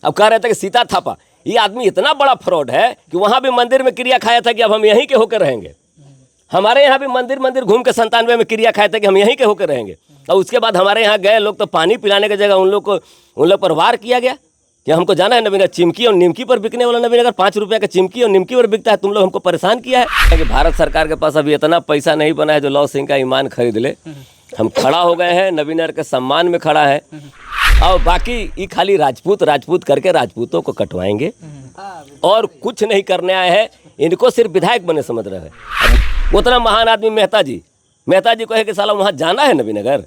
अब कह रहे थे कि सीता थापा, ये आदमी इतना बड़ा फ्रॉड है कि वहाँ भी मंदिर में क्रिया खाया था कि अब हम यहीं के होकर रहेंगे। हमारे यहाँ भी मंदिर घूम के 97 में क्रिया खाए थे कि हम यहीं के होकर रहेंगे। और उसके बाद हमारे यहाँ गए लोग तो पानी पिलाने की जगह उन लोग पर वार किया गया कि हमको जाना है नवीनगर, चिमकी और निमकी पर बिकने वाला नवीनगर 5 रुपये का चिमकी और निमकी पर बिकता है, तुम लोग हमको परेशान किया है। कि भारत सरकार के पास अभी इतना पैसा नहीं बना है जो लव सिंह का ईमान खरीद ले। हम खड़ा हो गए हैं, नवीनगर के सम्मान में खड़ा है। और बाकी ये खाली राजपूत करके राजपूतों को कटवाएंगे और कुछ नहीं करने आए हैं। इनको सिर्फ विधायक बने समझ रहे हैं। उतना महान आदमी मेहता जी को है कि साला वहाँ जाना है नवीनगर,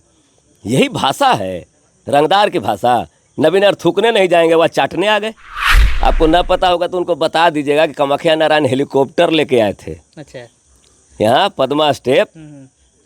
यही भाषा है रंगदार की भाषा। नवीनगर थूकने नहीं जाएंगे, वह चाटने आ गए। आपको न पता होगा तो उनको बता दीजिएगा कि कामाख्या नारायण हेलीकॉप्टर लेके आए थे। अच्छा, यहाँ पद्मा स्टेप,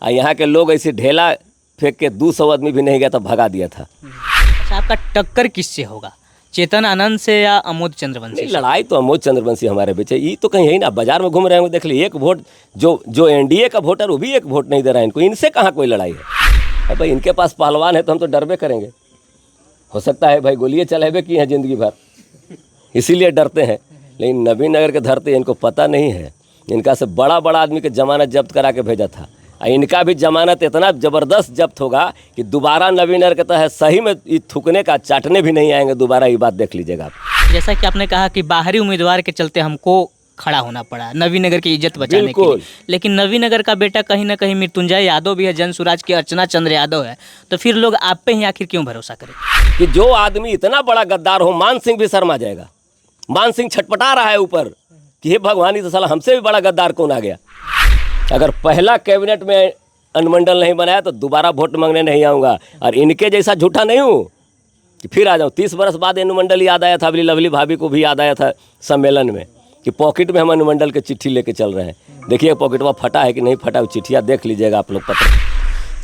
और यहाँ के लोग ऐसे ढेला फेंक के 200 आदमी भी नहीं गया तो भगा दिया था। अच्छा, आपका टक्कर किससे होगा, चेतन आनंद से या अमोद चंद्रवंशी? लड़ाई तो अमोद चंद्रवंशी हमारे बीच है। ये तो कहीं है ना, बाजार में घूम रहे होंगे, देख लीजिए एक वोट जो एनडीए का वोटर वो भी एक वोट नहीं दे रहा है इनको। इनसे कहाँ कोई लड़ाई है भाई? इनके पास पहलवान है तो हम तो डरबे करेंगे। हो सकता है भाई गोलियाँ चलेबे की हैं जिंदगी भर, इसीलिए डरते हैं। लेकिन नवीनगर के धरती इनको पता नहीं है। इनका से बड़ा आदमी के जमानत जब्त करा के भेजा था, और इनका भी जमानत इतना ज़बरदस्त जब्त होगा कि दोबारा नवीनगर के तहत सही में थूकने का चाटने भी नहीं आएंगे दोबारा। ये बात देख लीजिएगा आप। जैसा कि आपने कहा कि बाहरी उम्मीदवार के चलते हमको खड़ा होना पड़ा नवीनगर की इज्जत बचाने के लिए, लेकिन नवीनगर का बेटा कहीं ना कहीं मृत्युंजय यादव भी है, जन सुराज की अर्चना चंद्र यादव है, तो फिर लोग आप पे ही आखिर क्यों भरोसा करें? कि जो आदमी इतना बड़ा गद्दार हो, मान सिंह भी शर्मा जाएगा। मान सिंह छटपटा रहा है ऊपर कि हे भगवान, ही तो साला हमसे भी बड़ा गद्दार कौन आ गया। अगर पहला कैबिनेट में अनुमंडल नहीं बनाया तो दोबारा वोट मांगने नहीं आऊँगा, और इनके जैसा झूठा नहीं हूँ कि फिर आ जाऊँ। 30 बरस बाद अनुमंडल याद आया था, अभी लवली भाभी को भी याद आया था सम्मेलन में कि पॉकेट में हम अनुमंडल के चिट्ठी लेके चल रहे हैं। देखिए पॉकेटवा फटा है कि नहीं फटा, चिट्ठियाँ देख लीजिएगा आप लोग पता।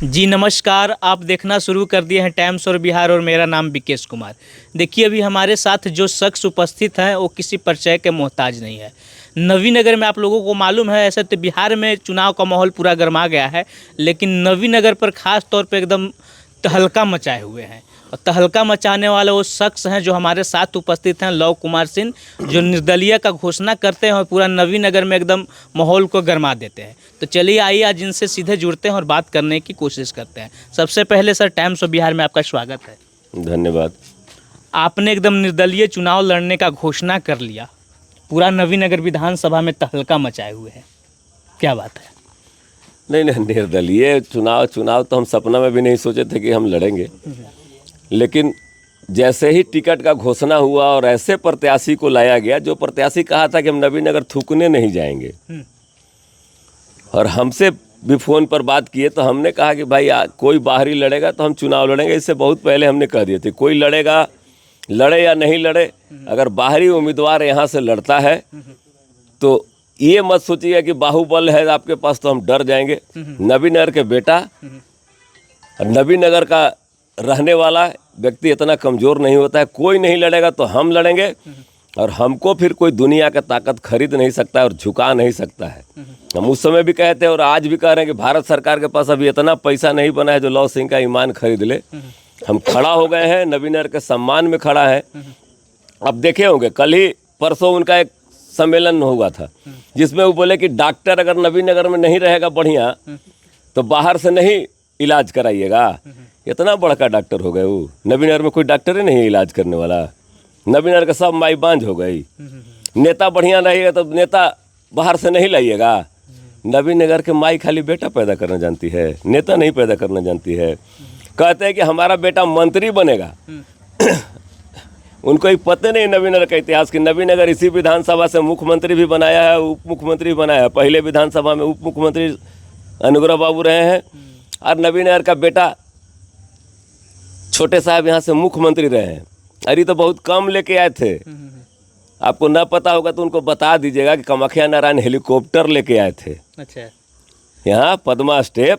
जी नमस्कार, आप देखना शुरू कर दिए हैं टाइम्स और बिहार, और मेरा नाम विकेश कुमार। देखिए अभी हमारे साथ जो शख्स उपस्थित हैं वो किसी परिचय के मोहताज नहीं है। नवीनगर में आप लोगों को मालूम है, ऐसे तो बिहार में चुनाव का माहौल पूरा गर्मा गया है, लेकिन नवीनगर पर ख़ास तौर पे एकदम तहलका मचाए हुए हैं। और तहलका मचाने वाले वो शख्स हैं जो हमारे साथ उपस्थित हैं, लव कुमार सिंह, जो निर्दलीय का घोषणा करते हैं और पूरा नवीनगर में एकदम माहौल को गर्मा देते हैं। तो चलिए आइए आज इनसे सीधे जुड़ते हैं और बात करने की कोशिश करते हैं। सबसे पहले सर, टाइम्स ऑफ बिहार में आपका स्वागत है। धन्यवाद। आपने एकदम निर्दलीय चुनाव लड़ने का घोषणा कर लिया, पूरा नवीनगर विधानसभा में तहलका मचाए हुए है, क्या बात है? नहीं, निर्दलीय चुनाव तो हम सपना में भी नहीं सोचे थे कि हम लड़ेंगे। लेकिन जैसे ही टिकट का घोषणा हुआ और ऐसे प्रत्याशी को लाया गया जो प्रत्याशी कहा था कि हम नवीनगर थूकने नहीं जाएंगे, और हमसे भी फ़ोन पर बात किए तो हमने कहा कि भाई कोई बाहरी लड़ेगा तो हम चुनाव लड़ेंगे। इससे बहुत पहले हमने कह दिए थे कोई लड़ेगा, लड़े या नहीं लड़े, अगर बाहरी उम्मीदवार यहाँ से लड़ता है तो ये मत सोचिए कि बाहुबल है आपके पास तो हम डर जाएंगे। नवीनगर के बेटा, नवीनगर का रहने वाला व्यक्ति इतना कमज़ोर नहीं होता है। कोई नहीं लड़ेगा तो हम लड़ेंगे, और हमको फिर कोई दुनिया का ताकत खरीद नहीं सकता है और झुका नहीं सकता है। हम उस समय भी कहते हैं और आज भी कह रहे हैं कि भारत सरकार के पास अभी इतना पैसा नहीं बना है जो लव सिंह का ईमान खरीद ले। हम खड़ा हो गए हैं, नवीनगर के सम्मान में खड़ा है। अब देखे होंगे कल ही परसों उनका एक सम्मेलन हुआ था जिसमें वो बोले कि डॉक्टर अगर नवीनगर में नहीं रहेगा बढ़िया तो बाहर से नहीं इलाज कराइएगा। इतना बड़का डॉक्टर हो गए वो। नवीनगर में कोई डॉक्टर ही नहीं है इलाज करने वाला। नवीनगर का सब माई बांझ हो गई। नेता बढ़िया रहेगा तो नेता बाहर से नहीं लाइएगा। नवीनगर के माई खाली बेटा पैदा करना जानती है, नेता नहीं पैदा करना जानती है। कहते हैं कि हमारा बेटा मंत्री बनेगा। उनको ही पता नहीं नवीनगर का इतिहास कि नवीनगर इसी विधानसभा से मुख्यमंत्री भी बनाया है, उप मुख्यमंत्री भी बनाया है। पहले विधानसभा में उप मुख्यमंत्री अनुग्रह बाबू रहे हैं, और नवीनगर का बेटा छोटे साहब यहाँ से मुख्यमंत्री रहे हैं। अरे तो बहुत कम लेके आए थे। आपको ना पता होगा तो उनको बता दीजिएगा कि कामाख्या नारायण हेलीकॉप्टर लेके आए थे। अच्छा, यहाँ पद्मा स्टेप,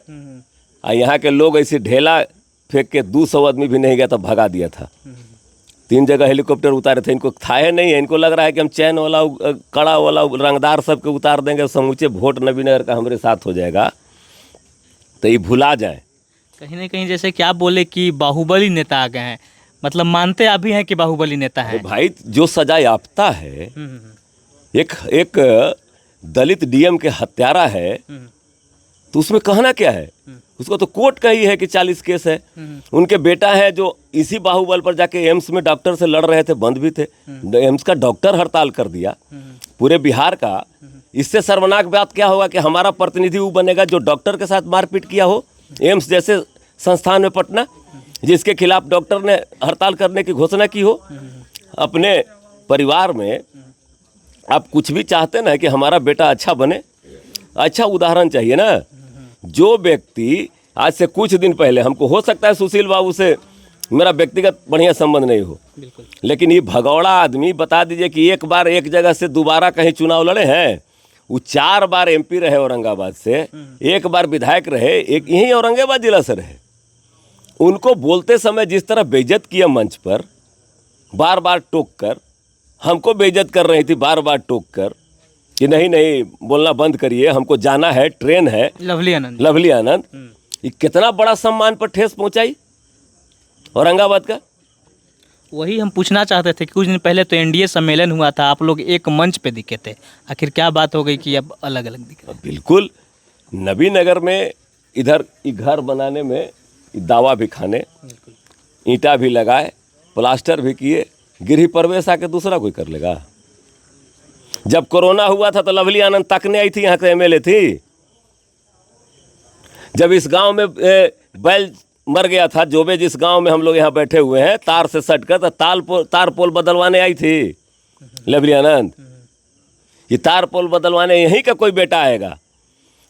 और यहाँ के लोग ऐसे ढेला फेंक के 200 आदमी भी नहीं गया तो भगा दिया था। 3 जगह हेलीकॉप्टर उतारे थे। इनको था है नहीं है, इनको लग रहा है कि हम चैन वाला कड़ा वाला रंगदार सबके उतार देंगे, समूचे वोट नवीनगर का हमारे साथ हो जाएगा, तो ये भुला जाए। कहीं ना कहीं जैसे कि आप बोले कि बाहुबली नेता आ गए हैं, मतलब मानते आप भी हैं कि बाहुबली नेता है? भाई जो सजा याफ्ता है, एक दलित डीएम के हत्यारा है, तो उसमें कहना क्या है? उसको तो कोर्ट का ही है कि 40 केस है। उनके बेटा है जो इसी बाहुबल पर जाके एम्स में डॉक्टर से लड़ रहे थे, बंद भी थे, एम्स का डॉक्टर हड़ताल कर दिया पूरे बिहार का। इससे शर्मनाक बात क्या होगा कि हमारा प्रतिनिधि वो बनेगा जो डॉक्टर के साथ मारपीट किया हो, एम्स जैसे संस्थान में पटना, जिसके खिलाफ डॉक्टर ने हड़ताल करने की घोषणा की हो। अपने परिवार में आप कुछ भी चाहते ना कि हमारा बेटा अच्छा बने, अच्छा उदाहरण चाहिए ना। जो व्यक्ति आज से कुछ दिन पहले, हमको हो सकता है सुशील बाबू से मेरा व्यक्तिगत बढ़िया संबंध नहीं हो, लेकिन ये भगौड़ा आदमी बता दीजिए कि एक बार एक जगह से दोबारा कहीं चुनाव लड़े हैं? वो 4 बार एमपी रहे औरंगाबाद से, एक बार विधायक रहे, एक यहीं औरंगाबाद जिला से रहे। उनको बोलते समय जिस तरह बेइज्जत किया मंच पर, बार बार टोक कर, हमको बेइज्जत कर रही थी बार बार टोक कर कि नहीं नहीं बोलना बंद करिए, हमको जाना है, ट्रेन है। लवली आनंद ये कितना बड़ा सम्मान पर ठेस पहुंचाई औरंगाबाद का। वही हम पूछना चाहते थे कि कुछ दिन पहले तो एनडीए सम्मेलन हुआ था, आप लोग एक मंच पे दिखे थे, आखिर क्या बात हो गई कि अब अलग अलग दिख रहे हैं? बिल्कुल, नबीनगर में इधर घर बनाने में दावा भी खाने, ईंटा भी लगाए, प्लास्टर भी किए, गृह प्रवेश आके दूसरा कोई कर लेगा? जब कोरोना हुआ था तो लवली आनंद तकने आई थी, यहाँ के एमएलए थी। जब इस गांव में बैल मर गया था, जोबे जिस गांव में हम लोग यहाँ बैठे हुए हैं, तार से सटकर, तो तार पोल बदलवाने आई थी लवली आनंद। ये तार पोल बदलवाने यहीं का कोई बेटा आएगा?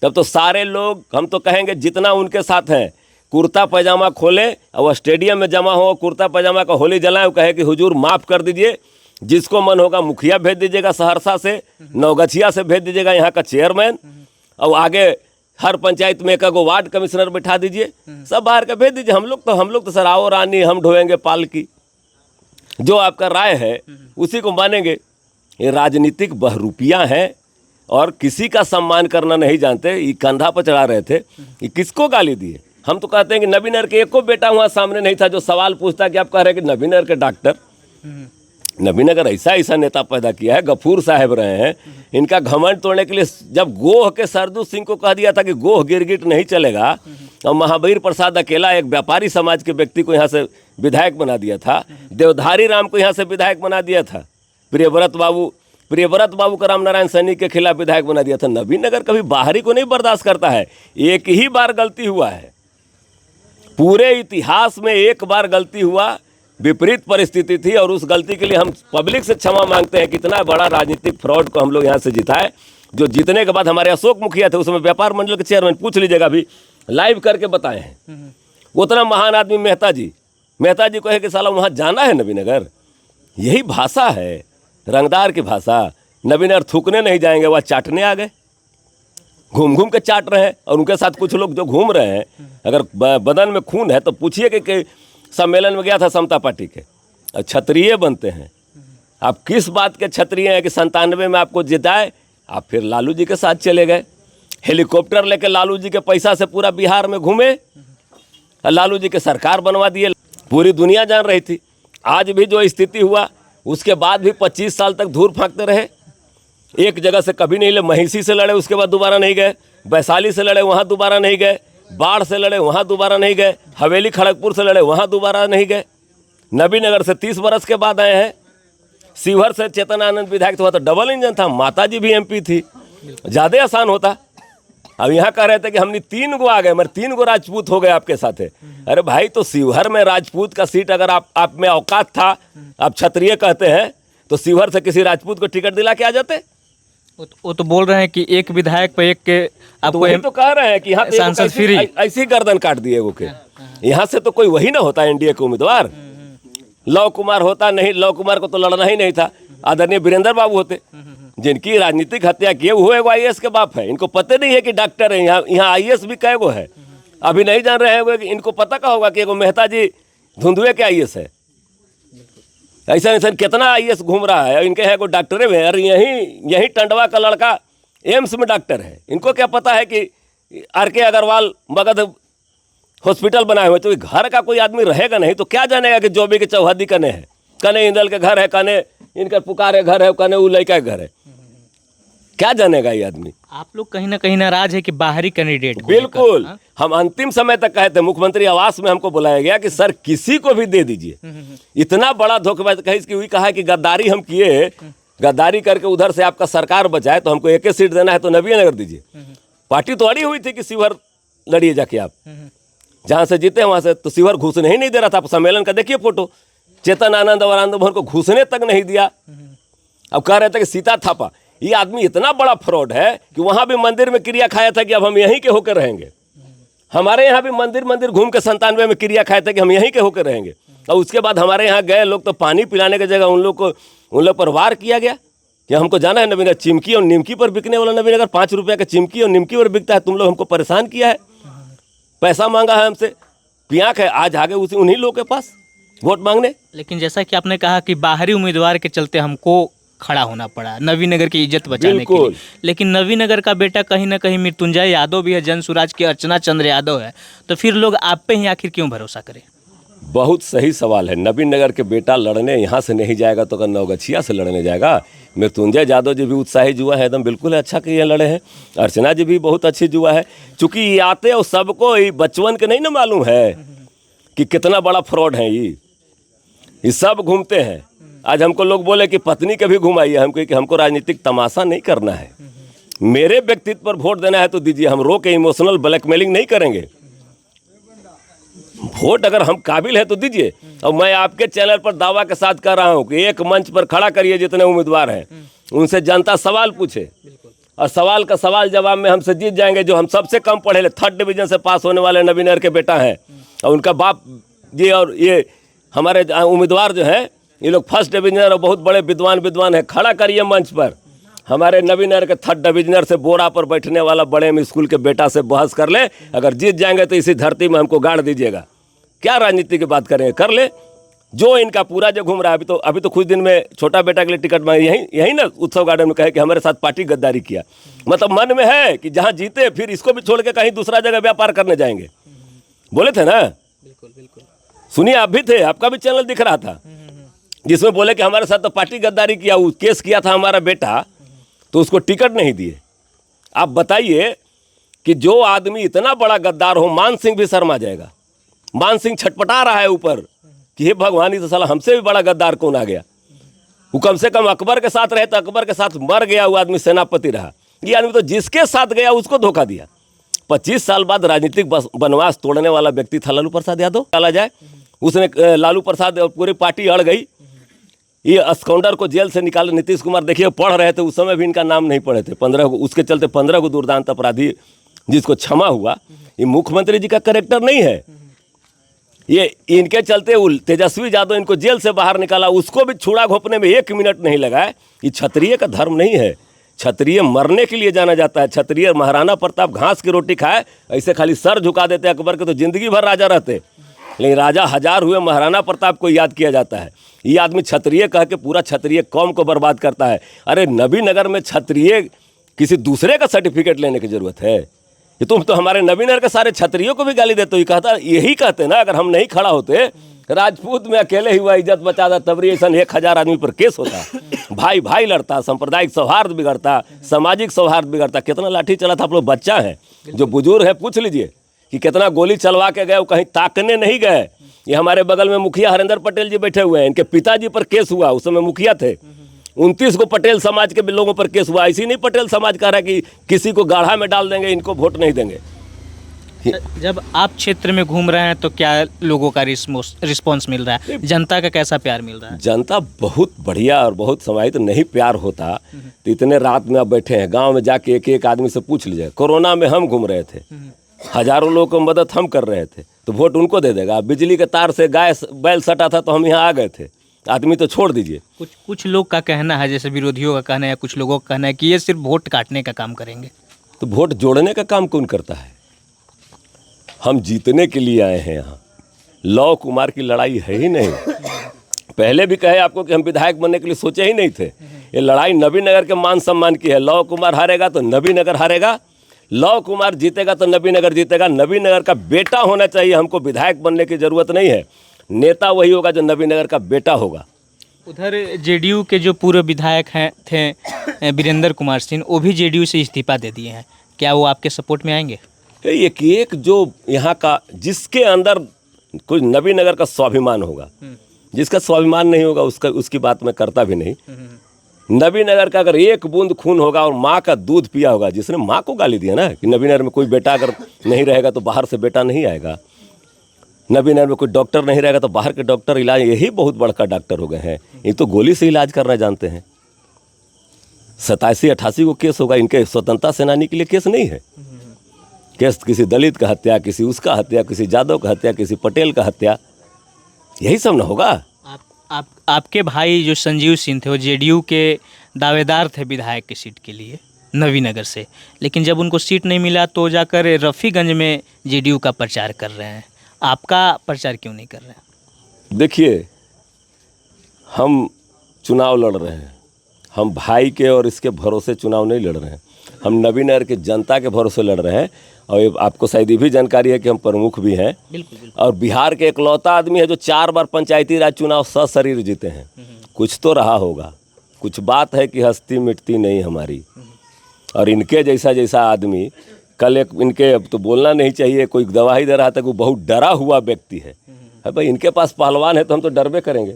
तब तो सारे लोग, हम तो कहेंगे जितना उनके साथ हैं, कुर्ता पैजामा खोले और वह स्टेडियम में जमा हो, कुर्ता पैजामा का होली जलाएं, वो कहे कि हुजूर माफ़ कर दीजिए। जिसको मन होगा मुखिया भेज दीजिएगा सहरसा से, नवगछिया से भेज दीजिएगा यहाँ का चेयरमैन, और आगे हर पंचायत में एक वार्ड कमिश्नर बैठा दीजिए, सब बाहर का भेज दीजिए। हम लोग तो सर आओ रानी, हम ढोएंगे पालकी। जो आपका राय है उसी को मानेंगे। ये राजनीतिक बहरूपियाँ हैं और किसी का सम्मान करना नहीं जानते। ये कंधा पर चढ़ा रहे थे, ये किसको गाली दिए? हम तो कहते हैं कि नबीनगर के एको बेटा वहाँ सामने नहीं था जो सवाल पूछता कि आप कह रहे हैं कि नबीनगर के डॉक्टर। नबीनगर ऐसा नेता पैदा किया है, गफूर साहब रहे हैं। इनका घमंड तोड़ने के लिए जब गोह के सरदू सिंह को कह दिया था कि गोह गिरगिट नहीं चलेगा, और महावीर प्रसाद अकेला एक व्यापारी समाज के व्यक्ति को यहाँ से विधायक बना दिया था, देवधारी राम को यहाँ से विधायक बना दिया था, प्रियव्रत बाबू का रामनारायण सैनी के खिलाफ विधायक बना दिया था। नबीनगर कभी बाहरी को नहीं बर्दाश्त करता है। एक ही बार गलती हुआ है, पूरे इतिहास में एक बार गलती हुआ, विपरीत परिस्थिति थी, और उस गलती के लिए हम पब्लिक से क्षमा मांगते हैं। कितना बड़ा राजनीतिक फ्रॉड को हम लोग यहाँ से जिताए। जो जीतने के बाद हमारे अशोक मुखिया थे, उसमें व्यापार मंडल के चेयरमैन, पूछ लीजिएगा, अभी लाइव करके बताए हैं। उतना महान आदमी मेहता जी को है कि साला वहाँ जाना है नबीनगर। यही भाषा है रंगदार की भाषा। नबीनगर थूकने नहीं जाएंगे, वह चाटने आ गए, घूम के चाट रहे हैं। और उनके साथ कुछ लोग जो घूम रहे हैं, अगर बदन में खून है तो पूछिए कि सम्मेलन में गया था समता पार्टी के, क्षत्रिय बनते हैं आप। किस बात के क्षत्रिय हैं कि 97 में आपको जिताए, आप फिर लालू जी के साथ चले गए, हेलीकॉप्टर लेके लालू जी के पैसा से पूरा बिहार में घूमे, और लालू जी के सरकार बनवा दिए। पूरी दुनिया जान रही थी। आज भी जो स्थिति हुआ, उसके बाद भी 25 साल तक धूल फाँकते रहे। एक जगह से कभी नहीं ले, महिषी से लड़े, उसके बाद दोबारा नहीं गए, वैशाली से लड़े, वहाँ दोबारा नहीं गए, बाढ़ से लड़े, वहाँ दोबारा नहीं गए, हवेली खड़गपुर से लड़े, वहाँ दोबारा नहीं गए। नबीनगर से 30 बरस के बाद आए हैं। शिवहर से चेतन आनंद विधायक हुआ तो डबल इंजन था, माताजी भी एमपी थी, ज़्यादा आसान होता। अब यहाँ कह रहे थे कि हमने 3 गो आ गए, मगर 3 गो राजपूत हो गए आपके साथ है। अरे भाई, तो शिवहर में राजपूत का सीट अगर आप में औकात था, आप क्षत्रिय कहते हैं, तो शिवहर से किसी राजपूत को टिकट दिला के आ जाते। वो तो बोल रहे हैं कि एक विधायक पे एक के आपको तो कह रहे हैं कि यहाँ सांसद फ्री, ऐसी गर्दन काट दिए वो के। यहाँ से तो कोई वही ना होता एनडीए के उम्मीदवार। लव कुमार होता नहीं, लव कुमार को तो लड़ना ही नहीं था। आदरणीय वीरेंद्र बाबू होते, जिनकी राजनीतिक हत्या किए, वो एगो आईएएस के बाप है। इनको पता नहीं है कि डॉक्टर है। यहाँ आईएएस भी कई गो है, अभी नहीं जान रहे हैं। इनको पता का होगा कि एगो मेहता जी धुंधुए के आईएएस है। ऐसा कितना आईएएस घूम रहा है, इनके है कोई डॉक्टरे में। अरे यही टंडवा का लड़का एम्स में डॉक्टर है। इनको क्या पता है कि आर के अग्रवाल मगध हॉस्पिटल बनाए हुए, तो घर का कोई आदमी रहेगा नहीं तो क्या जानेगा कि जोबी के चौहदी कने है, कने इंदल के घर है, कने इनका पुकारे घर है, कने उ लड़का के घर है, क्या जानेगा ये आदमी। आप लोग कहीं ना कहीं नाराज है कि बाहरी कैंडिडेट को बिल्कुल, लेकर, हाँ? हम अंतिम समय तक कहे थे, मुख्यमंत्री आवास में हमको बुलाया गया कि सर किसी को भी दे दीजिए। इतना बड़ा धोखेबाज कहीं इसकी हुई, कहा कि गद्दारी हम किए, गद्दारी करके उधर से आपका सरकार बचाए तो हमको एक सीट देना है तो नबीनगर दीजिए। पार्टी तो अड़ी हुई थी कि शिवहर लड़िए जाके आप, जहाँ से जीते वहाँ से, तो शिवहर घुसने ही नहीं दे रहा था। आप सम्मेलन का देखिए फोटो, चेतन आनंद और आनंद मोहन को घुसने तक नहीं दिया। अब कह रहे थे कि सीता थापा, ये आदमी इतना बड़ा फ्रॉड है कि वहाँ भी मंदिर में क्रिया खाया था कि अब हम यहीं के होकर रहेंगे। हमारे यहाँ भी मंदिर घूम के 97 में क्रिया खाए थे कि हम यहीं के होकर रहेंगे, और उसके बाद हमारे यहाँ गए लोग तो पानी पिलाने की जगह उन लोग पर वार किया गया कि हमको जाना है नबीनगर, चिमकी और निमकी पर बिकने वाला नबीनगर, 5 रुपये का चिमकी और निमकी पर बिकता है, तुम लोग हमको परेशान किया है, पैसा मांगा है हमसे, पियांक है, आज आगे उन्हीं लोगों के पास वोट मांगने। लेकिन जैसा कि आपने कहा कि बाहरी उम्मीदवार के चलते हमको खड़ा होना पड़ा नवीनगर की इज्जत बचाने के लिए, लेकिन नवीनगर का बेटा कहीं ना कहीं मृत्युंजय यादव भी है, जन सुराज की अर्चना चंद्र यादव है, तो फिर लोग आप पे ही आखिर क्यों भरोसा करें। बहुत सही सवाल है। नबीनगर के बेटा लड़ने यहाँ से नहीं जाएगा तो अगर नवगछिया से लड़ने जाएगा। मृत्युंजय यादव जी भी उत्साही जुआ है, एकदम बिल्कुल अच्छा कि ये लड़े हैं। अर्चना जी भी बहुत अच्छी जुआ है, चूँकि ये आते और सबको बचपन के नहीं ना मालूम है कि कितना बड़ा फ्रॉड है ये सब घूमते हैं। आज हमको लोग बोले कि पत्नी के भी घुमाइए, हमको कि हमको राजनीतिक तमाशा नहीं करना है, मेरे व्यक्तित्व पर वोट देना है तो दीजिए, हम रो के इमोशनल ब्लैकमेलिंग नहीं करेंगे। वोट अगर हम काबिल है तो दीजिए। और मैं आपके चैनल पर दावा के साथ कह रहा हूं कि एक मंच पर खड़ा करिए जितने उम्मीदवार हैं, उनसे जनता सवाल पूछे और सवाल का सवाल जवाब में हमसे जीत जाएंगे। जो हम सबसे कम पढ़े ले 3rd डिवीजन से पास होने वाले नबीनगर के बेटा हैं, और उनका बाप जी और ये हमारे उम्मीदवार जो है ये लोग 1st डिवीजनर और बहुत बड़े विद्वान है। खड़ा करिए मंच पर हमारे नबीनगर के 3rd डिवीजनर से बोरा पर बैठने वाला बड़े में स्कूल के बेटा से बहस कर ले। अगर जीत जाएंगे तो इसी धरती में हमको गाड़ दीजिएगा। क्या राजनीति की बात करेंगे, कर ले। जो इनका पूरा जो घूम रहा है, अभी तो कुछ दिन में छोटा बेटा के लिए टिकट मांगे, यही ना उत्सव गार्डन में कहे कि हमारे साथ पार्टी गद्दारी किया। मतलब मन में है कि जहाँ जीते फिर इसको भी छोड़ के कहीं दूसरा जगह व्यापार करने जाएंगे। बोले थे ना, बिल्कुल सुनिए, आप भी थे, आपका भी चैनल दिख रहा था जिसमें बोले कि हमारे साथ तो पार्टी गद्दारी किया, वो केस किया था हमारा बेटा, तो उसको टिकट नहीं दिए। आप बताइए कि जो आदमी इतना बड़ा गद्दार हो, मान सिंह भी शर्मा जाएगा। मान सिंह छटपटा रहा है ऊपर कि हे भगवान, ही तो साला हमसे भी बड़ा गद्दार कौन आ गया। वो कम से कम अकबर के साथ रहे तो अकबर के साथ मर गया, वो आदमी सेनापति रहा। ये आदमी तो जिसके साथ गया उसको धोखा दिया। 25 साल बाद राजनीतिक वनवास तोड़ने वाला व्यक्ति था लालू प्रसाद यादव। डाला जाए, उसने लालू प्रसाद और पूरी पार्टी अड़ गई। ये अस्कौंडर को जेल से निकाले नीतीश कुमार, देखिए पढ़ रहे थे उस समय भी इनका नाम नहीं पढ़े थे। 15 को, उसके चलते 15 को दुर्दांत अपराधी जिसको क्षमा हुआ। ये मुख्यमंत्री जी का कैरेक्टर नहीं है, ये इनके चलते तेजस्वी यादव इनको जेल से बाहर निकाला, उसको भी छुड़ा घोपने में 1 मिनट नहीं लगा है। ये क्षत्रिय का धर्म नहीं है। क्षत्रिय मरने के लिए जाना जाता है। क्षत्रिय महाराणा प्रताप घास की रोटी खाए, ऐसे खाली सर झुका देते अकबर के तो जिंदगी भर राजा रहते, लेकिन राजा 1000 हुए, महाराणा प्रताप को याद किया जाता है। ये आदमी क्षत्रिय कह के पूरा क्षत्रिय कौम को बर्बाद करता है। अरे नबीनगर में क्षत्रिय किसी दूसरे का सर्टिफिकेट लेने की जरूरत है? ये तुम तो हमारे नबीनगर के सारे क्षत्रियों को भी गाली देते हो। यही कहते ना, अगर हम नहीं खड़ा होते, राजपूत में अकेले ही हुआ इज्जत बचा था, तबरी ऐसा 1000 आदमी पर केस होता, भाई भाई लड़ता, सांप्रदायिक सौहार्द बिगड़ता, सामाजिक सौहार्द बिगड़ता। कितना लाठी चला था। आप लोग बच्चा है, जो बुजुर्ग है पूछ लीजिए कि कितना गोली चलवा के गए, वो कहीं ताकने नहीं गए। ये हमारे बगल में मुखिया हरेंद्र पटेल जी बैठे हुए हैं, इनके पिताजी पर केस हुआ, उस समय मुखिया थे। 29 को पटेल समाज के लोगों पर केस हुआ। ऐसी नहीं पटेल समाज कह रहा है कि किसी को गाढ़ा में डाल देंगे, इनको वोट नहीं देंगे। जब आप क्षेत्र में घूम रहे हैं तो क्या लोगों का रिस्पॉन्स मिल रहा है, जनता का कैसा प्यार मिल रहा है? जनता बहुत बढ़िया और बहुत समाहित। तो नहीं प्यार होता तो इतने रात में आप बैठे हैं, गांव में जाके एक एक आदमी से पूछ लीजिए। कोरोना में हम घूम रहे थे, हजारों लोगों को मदद हम कर रहे थे, तो वोट उनको दे देगा। बिजली के तार से गाय बैल सटा था तो हम यहाँ आ गए थे, आदमी तो छोड़ दीजिए। कुछ लोग का कहना है, जैसे विरोधियों का कहना है, कुछ लोगों का कहना है कि ये सिर्फ वोट काटने का काम करेंगे। तो वोट जोड़ने का काम कौन करता है? हम जीतने के लिए आए हैं यहाँ। लव कुमार की लड़ाई है ही नहीं। पहले भी कहे आपको कि हम विधायक बनने के लिए सोचे ही नहीं थे। ये लड़ाई नबीनगर के मान सम्मान की है। लव कुमार हारेगा तो नबीनगर हारेगा, लव कुमार जीतेगा तो नबीनगर जीतेगा। नबीनगर का बेटा होना चाहिए, हमको विधायक बनने की ज़रूरत नहीं है। नेता वही होगा जो नबीनगर का बेटा होगा। उधर जेडीयू के जो पूर्व विधायक थे वीरेंद्र कुमार सिंह, वो भी जेडीयू से इस्तीफा दे दिए हैं, क्या वो आपके सपोर्ट में आएंगे? एक एक जो यहाँ का, जिसके अंदर कोई नबीनगर का स्वाभिमान होगा, जिसका स्वाभिमान नहीं होगा उसकी बात मैं करता भी नहीं। नबीनगर का अगर एक बूंद खून होगा और माँ का दूध पिया होगा, जिसने माँ को गाली दिया ना कि नबीनगर में कोई बेटा अगर नहीं रहेगा तो बाहर से बेटा नहीं आएगा, नबीनगर में कोई डॉक्टर नहीं रहेगा तो बाहर के डॉक्टर इलाज, यही बहुत बड़का डॉक्टर हो गए हैं। ये तो गोली से इलाज करना जानते हैं। 87-88 को केस होगा, इनके स्वतंत्रता सेनानी के लिए केस नहीं है। केस किसी दलित का हत्या, किसी उसका हत्या, किसी यादव का हत्या, किसी पटेल का हत्या, यही सब ना होगा। आपके भाई जो संजीव सिंह थे वो जेडीयू के दावेदार थे विधायक की सीट के लिए नवीनगर से, लेकिन जब उनको सीट नहीं मिला तो जाकर रफ़ीगंज में जेडीयू का प्रचार कर रहे हैं। आपका प्रचार क्यों नहीं कर रहे हैं? देखिए, हम चुनाव लड़ रहे हैं, हम भाई के और इसके भरोसे चुनाव नहीं लड़ रहे हैं, हम नबीनगर के जनता के भरोसे लड़ रहे हैं। और ये आपको शायद ये भी जानकारी है कि हम प्रमुख भी हैं। बिल्कुल। और बिहार के इकलौता आदमी है जो 4 बार पंचायती राज चुनाव सशरीर जीते हैं। कुछ तो रहा होगा, कुछ बात है कि हस्ती मिटती नहीं हमारी। और इनके जैसा आदमी कल एक, इनके अब तो बोलना नहीं चाहिए, कोई गवाही दे रहा था कि वो बहुत डरा हुआ व्यक्ति है। भाई इनके पास पहलवान है तो हम तो डरबे करेंगे।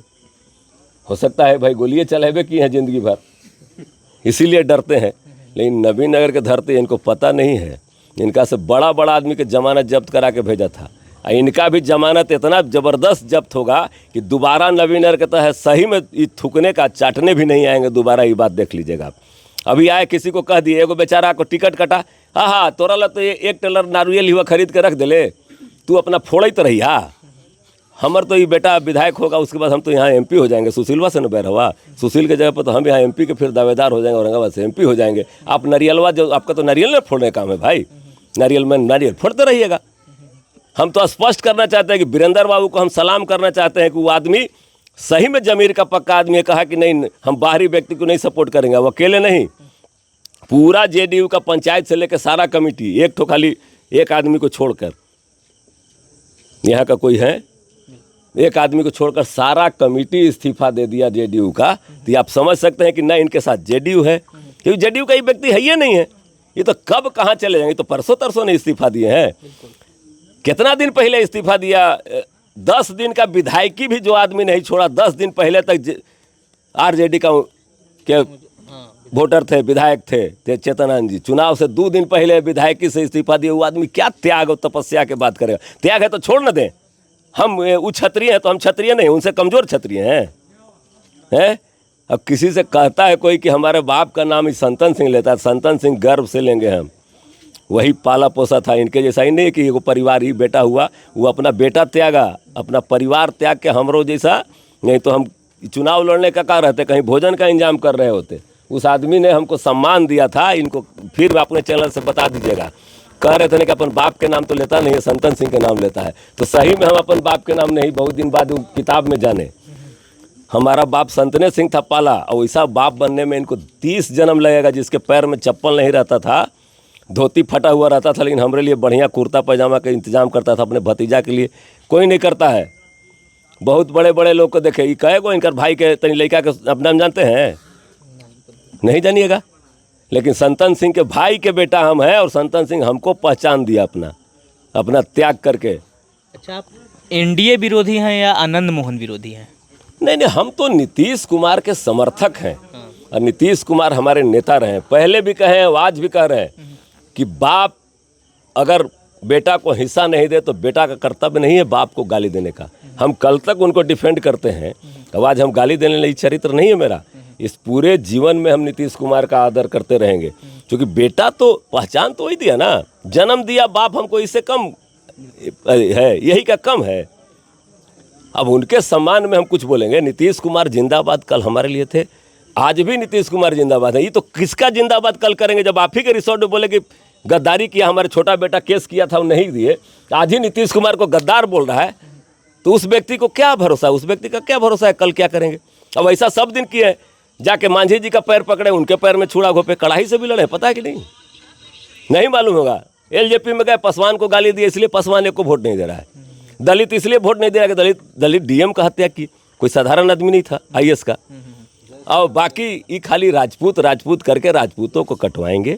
हो सकता है भाई गोलियाँ चलेबे की हैं ज़िंदगी भर, इसीलिए डरते हैं। लेकिन नबीनगर के धरती इनको पता नहीं है, इनका से बड़ा आदमी के जमानत जब्त करा के भेजा था। इनका भी जमानत इतना ज़बरदस्त जब्त होगा कि दोबारा नबीनगर के तहत सही में ये थूकने का, चाटने भी नहीं आएंगे दोबारा। ये बात देख लीजिएगा आप। अभी आए किसी को कह दिए, एगो बेचारा को टिकट कटा, हाँ तोरा ला तो 1 टेलर नारियल हुआ खरीद के रख दे ले, तू अपना फोड़े तो रहिया। हमर तो ये बेटा विधायक होगा, उसके बाद हम तो यहाँ एमपी हो जाएंगे। सुशीलवा से न बैर हुआ, सुशील के जगह पर तो हम यहाँ एमपी के फिर दावेदार हो जाएंगे, औरंगाबाद से एमपी हो जाएंगे। आप नारियलवा, जो आपका तो नारियल ना फोड़ने का काम है भाई, नारियल में नारियल फोड़ते रहिएगा। हम तो स्पष्ट करना चाहते हैं कि वीरेंद्र बाबू को हम सलाम करना चाहते हैं कि वो आदमी सही में जमीर का पक्का आदमी है। कहा कि नहीं, हम बाहरी व्यक्ति को नहीं सपोर्ट करेंगे, वो अकेले नहीं, पूरा जेडीयू का पंचायत से लेकर सारा कमेटी, एक तो खाली एक आदमी को छोड़कर, यहाँ का कोई है, एक आदमी को छोड़कर सारा कमेटी इस्तीफा दे दिया जेडीयू का। तो आप समझ सकते हैं कि ना इनके साथ जेडीयू है, क्योंकि जेडीयू का ये व्यक्ति है ही नहीं है। ये तो कब कहाँ चले जाएंगे, तो परसों तरसों ने इस्तीफा दिए हैं। कितना दिन पहले इस्तीफा दिया, 10 दिन का विधायकी भी जो आदमी नहीं छोड़ा, 10 दिन पहले तक आरजेडी का के वोटर थे, विधायक थे चेतनानंद जी। चुनाव से 2 दिन पहले विधायकी से इस्तीफा दिए। वो आदमी क्या त्याग और तपस्या के बात करेगा? त्याग है तो छोड़ न दें। हम वो क्षत्रिय हैं तो हम क्षत्रिय नहीं, उनसे कमज़ोर क्षत्रिय हैं। अब किसी से कहता है कोई कि हमारे बाप का नाम ही संतन सिंह लेता है, संतन सिंह गर्व से लेंगे हम, वही पाला पोसा था। इनके जैसा ही नहीं कि एगो परिवार ही बेटा हुआ, वो अपना बेटा त्यागा, अपना परिवार त्याग के हमरो जैसा। नहीं तो हम चुनाव लड़ने का रहते, कहीं भोजन का इंतजाम कर रहे होते। उस आदमी ने हमको सम्मान दिया था। इनको फिर अपने चैनल से बता दीजिएगा, कह रहे थे ना कि अपन बाप के नाम तो लेता नहीं है, संतन सिंह के नाम लेता है। तो सही में हम अपन बाप के नाम नहीं, बहुत दिन बाद किताब में जाने हमारा बाप संतने सिंह था पाला, और वैसा बाप बनने में इनको 30 जन्म लगेगा। जिसके पैर में चप्पल नहीं रहता था, धोती फटा हुआ रहता था, लेकिन हमारे लिए बढ़िया कुर्ता पैजामा का इंतजाम करता था, अपने भतीजा के लिए कोई नहीं करता है। बहुत बड़े बड़े लोग को देखे, ये कहेगो इनकर भाई के तनी लड़का के अपना नाम जानते हैं, नहीं जानिएगा। लेकिन संतन सिंह के भाई के बेटा हम हैं, और संतन सिंह हमको पहचान दिया अपना त्याग करके। अच्छा, आप एनडीए विरोधी हैं या आनंद मोहन विरोधी हैं? नहीं, हम तो नीतीश कुमार के समर्थक हैं, और नीतीश कुमार हमारे नेता रहे। पहले भी कहे, आज भी कह रहे हैं कि बाप अगर बेटा को हिस्सा नहीं दे तो बेटा का कर्तव्य नहीं है बाप को गाली देने का। हम कल तक उनको डिफेंड करते हैं, अब आज हम गाली देने वाली चरित्र नहीं है मेरा। इस पूरे जीवन में हम नीतीश कुमार का आदर करते रहेंगे, क्योंकि बेटा तो पहचान तो वही दिया ना, जन्म दिया बाप, हमको इससे कम है, यही का कम है। अब उनके सम्मान में हम कुछ बोलेंगे। नीतीश कुमार जिंदाबाद कल हमारे लिए थे, आज भी नीतीश कुमार जिंदाबाद है। ये तो किसका जिंदाबाद कल करेंगे? जब आप ही के रिसोर्ट में बोले कि गद्दारी किया, हमारे छोटा बेटा केस किया था वो नहीं दिए, आज ही नीतीश कुमार को गद्दार बोल रहा है, तो उस व्यक्ति को क्या भरोसा है? उस व्यक्ति का क्या भरोसा है कल क्या करेंगे? अब ऐसा सब दिन किए, जाके मांझी जी का पैर पकड़े, उनके पैर में छुरा घोपे, कड़ाही से भी लड़े, पता है कि नहीं? नहीं मालूम होगा। एलजेपी में गए, पासवान को गाली दी, इसलिए पासवान को वोट नहीं दे रहा है। दलित इसलिए वोट नहीं दे रहा कि दलित डीएम का हत्या की, कोई साधारण आदमी नहीं था आईएएस का। और बाकी ये खाली राजपूत करके राजपूतों को कटवाएंगे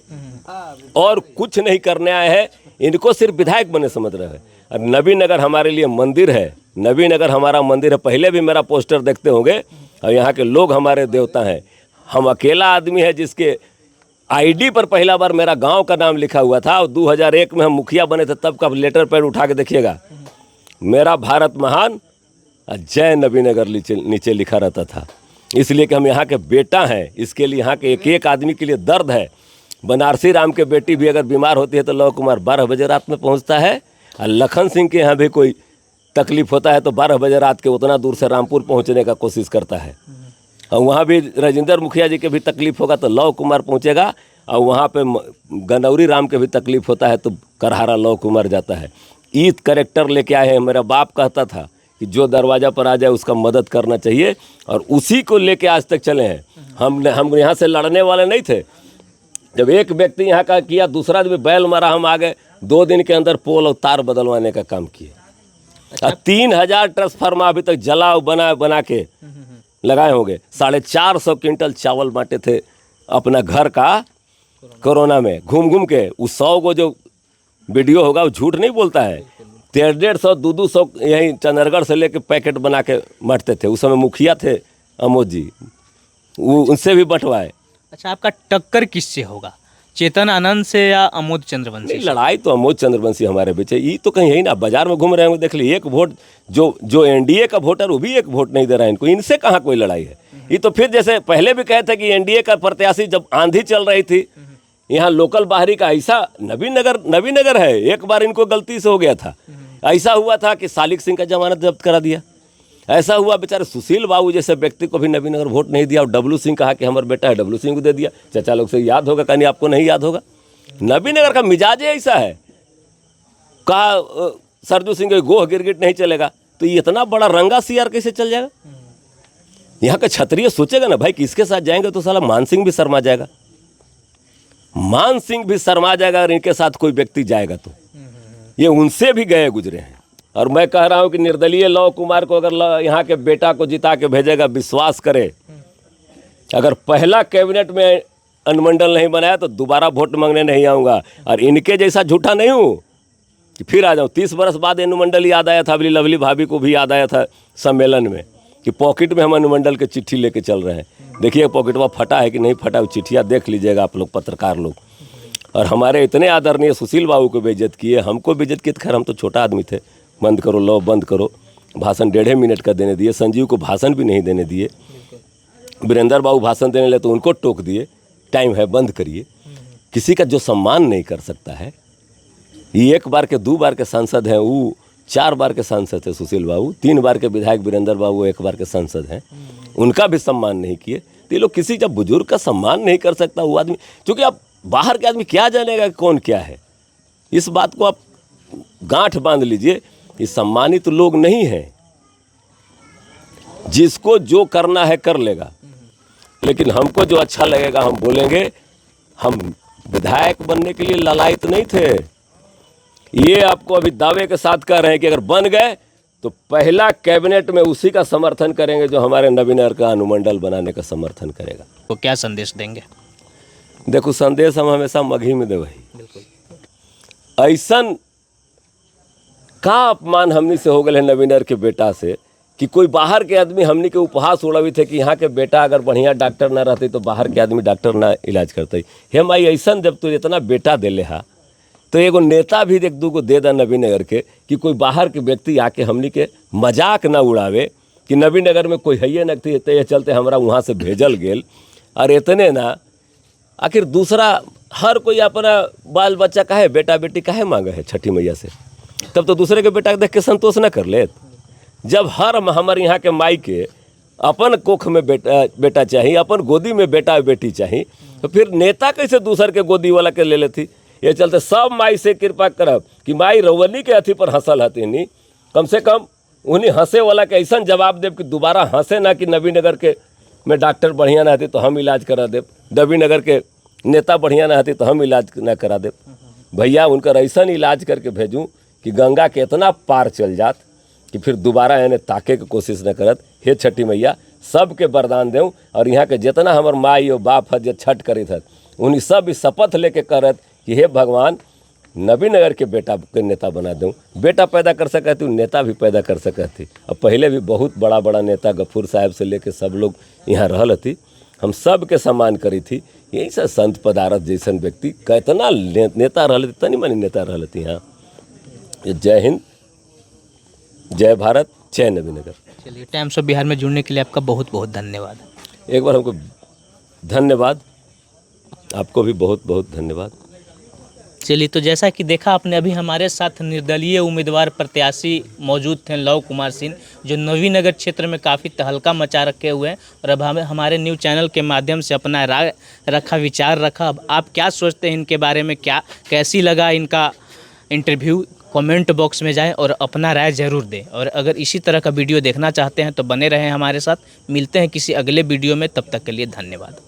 और कुछ नहीं करने आए हैं। इनको सिर्फ विधायक बने समझ रहे हैं। और नबीनगर हमारे लिए मंदिर है, नबीनगर हमारा मंदिर है। पहले भी मेरा पोस्टर देखते होंगे, और यहाँ के लोग हमारे देवता हैं। हम अकेला आदमी है जिसके आईडी पर पहला बार मेरा गांव का नाम लिखा हुआ था, और 2001 में हम मुखिया बने थे, तब का लेटर पैड उठा के देखिएगा, मेरा भारत महान जय नबीनगर नीचे लिखा रहता था। इसलिए कि हम यहाँ के बेटा हैं, इसके लिए यहाँ के एक एक आदमी के लिए दर्द है। बनारसी राम के बेटी भी अगर बीमार होती है तो लव कुमार 12 बजे रात में पहुँचता है, और लखन सिंह के यहाँ भी कोई तकलीफ होता है तो 12 बजे रात के उतना दूर से रामपुर पहुँचने का कोशिश करता है। और वहाँ भी राजेंद्र मुखिया जी के भी तकलीफ होगा तो लव कुमार पहुँचेगा, और वहाँ पे गनौरी राम के भी तकलीफ होता है तो करहारा लव कुमार जाता है। ईद करेक्टर लेके आए हैं। मेरा बाप कहता था कि जो दरवाज़ा पर आ जाए उसका मदद करना चाहिए, और उसी को लेके आज तक चले हैं। हम यहाँ से लड़ने वाले नहीं थे। जब एक व्यक्ति यहाँ का किया, दूसरा आदमी बैल मारा, हम आ गए 2 दिन के अंदर पोल और तार बदलवाने का काम किए। 3000 ट्रांसफार्मर अभी तक जला बना के लगाए होंगे। 450 क्विंटल चावल बांटे थे अपना घर का कोरोना में घूम के। उस 100 को जो वीडियो होगा वो झूठ नहीं बोलता है। 150 200 यहीं चंद्रगढ़ से लेके पैकेट बना के बांटते थे। उस समय मुखिया थे अमोद जी, वो उनसे भी बंटवाए। अच्छा, आपका टक्कर किससे होगा, चेतन आनंद से या अमोद चंद्रवंशी? लड़ाई तो अमोद चंद्रवंशी हमारे बीच है। ये तो कहीं यही ना, बाजार में घूम रहे होंगे, देख लीजिए, एक वोट जो एनडीए का वोटर वो भी एक वोट नहीं दे रहा है इनको। इनसे कहाँ कोई लड़ाई है। ये तो फिर जैसे पहले भी कहे थे कि एनडीए का प्रत्याशी जब आंधी चल रही थी यहाँ लोकल बाहरी का, ऐसा नबीनगर है, एक बार इनको गलती से हो गया था। ऐसा हुआ था कि सालिक सिंह का जमानत जब्त करा दिया। ऐसा हुआ बेचारे सुशील बाबू जैसे व्यक्ति को भी नबीनगर वोट नहीं दिया, और डब्लू सिंह कहा कि हमारा बेटा है, डब्लू सिंह को दे दिया। चाचा लोग से याद होगा, कहीं आपको नहीं याद होगा। नबीनगर का मिजाज ऐसा है। कहा सरजू सिंह गोह गिरगिट नहीं चलेगा, तो ये इतना बड़ा रंगा सीआर कैसे चल जाएगा? यहाँ का क्षत्रिय सोचेगा ना भाई, किसके साथ जाएंगे तो साला मान सिंह भी शर्मा जाएगा, मान सिंह भी शर्मा जाएगा। और इनके साथ कोई व्यक्ति जाएगा तो ये उनसे भी गए गुजरे हैं। और मैं कह रहा हूं कि निर्दलीय लव कुमार को अगर यहाँ के बेटा को जिता के भेजेगा, विश्वास करे, अगर पहला कैबिनेट में अनुमंडल नहीं बनाया तो दोबारा वोट मांगने नहीं आऊँगा। और इनके जैसा झूठा नहीं हूँ कि फिर आ जाऊँ। 30 बरस बाद अनुमंडल याद आया था, अभी लवली भाभी को भी याद आया था सम्मेलन में कि पॉकेट में हम अनुमंडल के चिट्ठी लेके चल रहे हैं। देखिए पॉकेटवा फटा है कि नहीं फटा, वो चिट्ठियाँ देख लीजिएगा आप लोग, पत्रकार लोग। और हमारे इतने आदरणीय सुशील बाबू को बेइज्जत किए, हमको बेइज्जत किए। खैर हम तो छोटा आदमी थे, बंद करो लो बंद करो, भाषण 1.5 मिनट का देने दिए। संजीव को भाषण भी नहीं देने दिए। वीरेंद्र बाबू भाषण देने लगे तो उनको टोक दिए, टाइम है बंद करिए। किसी का जो सम्मान नहीं कर सकता है, ये 1 बार के 2 बार के सांसद हैं, वो 4 बार के सांसद थे सुशील बाबू, 3 बार के विधायक वीरेंद्र बाबू 1 बार के सांसद हैं, उनका भी सम्मान नहीं किए। तो ये लोग किसी जब बुजुर्ग का सम्मान नहीं कर सकता वो आदमी, क्योंकि आप बाहर के आदमी क्या जानेगा कि कौन क्या है, इस बात को आप गांठ बांध लीजिए। ये सम्मानित लोग नहीं हैं, जिसको जो करना है कर लेगा, लेकिन हमको जो अच्छा लगेगा हम बोलेंगे। हम विधायक बनने के लिए लालायित नहीं थे। ये आपको अभी दावे के साथ कह रहे हैं कि अगर बन गए तो पहला कैबिनेट में उसी का समर्थन करेंगे जो हमारे नबीनगर का अनुमंडल बनाने का समर्थन करेगा। तो क्या संदेश देंगे? देखो संदेश हम हमेशा मगही में दे वही। ऐसन का अपमान हमनी से हो गए हैं नबीनगर के बेटा से कि कोई बाहर के आदमी हमनी के उपहास उड़ावी थे कि यहाँ के बेटा अगर बढ़िया डॉक्टर ना रहते तो बाहर के आदमी डॉक्टर ना इलाज करते। हे माई ऐसा जब तू इतना बेटा दे ले हा तो एगो नेता भी 1-2 को दे दा नबीनगर के, कि कोई बाहर के व्यक्ति आके हमनी के मजाक ना उड़ावे कि नबीनगर में कोई है न थी, तो ये चलते हमरा वहाँ से भेजल गेल। और इतने ना, आखिर दूसरा हर कोई अपना बाल बच्चा काहे बेटा बेटी काहे मांगे है छठी मैया से, तब तो दूसरे के बेटा देख के संतोष ना कर ले। जब हर हमारे यहाँ के माई के अपन कोख में बेटा चाहिए, अपन गोदी में बेटा बेटी चाहिए, तो फिर नेता कैसे दूसर के गोदी वाला के ले लेती। ये चलते सब माई से कृपा करब कि माई रवनी के अथी पर हंसल हती, कम से कम उन्हीं हंसे वाला के ऐसा जवाब देव कि दोबारा हंसे ना कि नबीनगर के में डॉक्टर बढ़िया ना हती तो हम इलाज करा देव, नबीनगर के नेता बढ़िया ना हती तो हम इलाज ना करा देव। भैया उनका ऐसा इलाज करके भेजूँ कि गंगा के इतना पार चल जात कि फिर दोबारा इन्हें ताके के कोशिश न करत। हे छठी मैया सबके वरदान देऊँ और यहाँ के जितना हमार माई और बाप है जो छठ करी था उन्हीं सब इस शपथ लेके करत कि हे भगवान नबीनगर के बेटा के नेता बना दूँ। बेटा पैदा कर सके थी नेता भी पैदा कर सके थी। अब पहले भी बहुत बड़ा बड़ा नेता गफूर साहब से लेके सब लोग यहाँ रहल थी, हम सब के सम्मान करी थी। यही सब संत पदारथ जैसन व्यक्ति कितना नेता रहल थी, तनी मनी नेता रहल थी यहाँ। जय हिंद, जय भारत, जय नबीनगर। चलिए, टाइम्स ऑफ बिहार में जुड़ने के लिए आपका बहुत बहुत धन्यवाद। एक बार हमको धन्यवाद, आपको भी बहुत बहुत धन्यवाद। चलिए, तो जैसा कि देखा आपने, अभी हमारे साथ निर्दलीय उम्मीदवार प्रत्याशी मौजूद थे लव कुमार सिंह, जो नवीनगर क्षेत्र में काफ़ी तहलका मचा रखे हुए हैं और अब हमें हमारे न्यूज़ चैनल के माध्यम से अपना राय रखा, विचार रखा। अब आप क्या सोचते हैं इनके बारे में, क्या कैसी लगा इनका इंटरव्यू, कमेंट बॉक्स में जाएं और अपना राय ज़रूर दें। और अगर इसी तरह का वीडियो देखना चाहते हैं तो बने रहें हमारे साथ। मिलते हैं किसी अगले वीडियो में, तब तक के लिए धन्यवाद।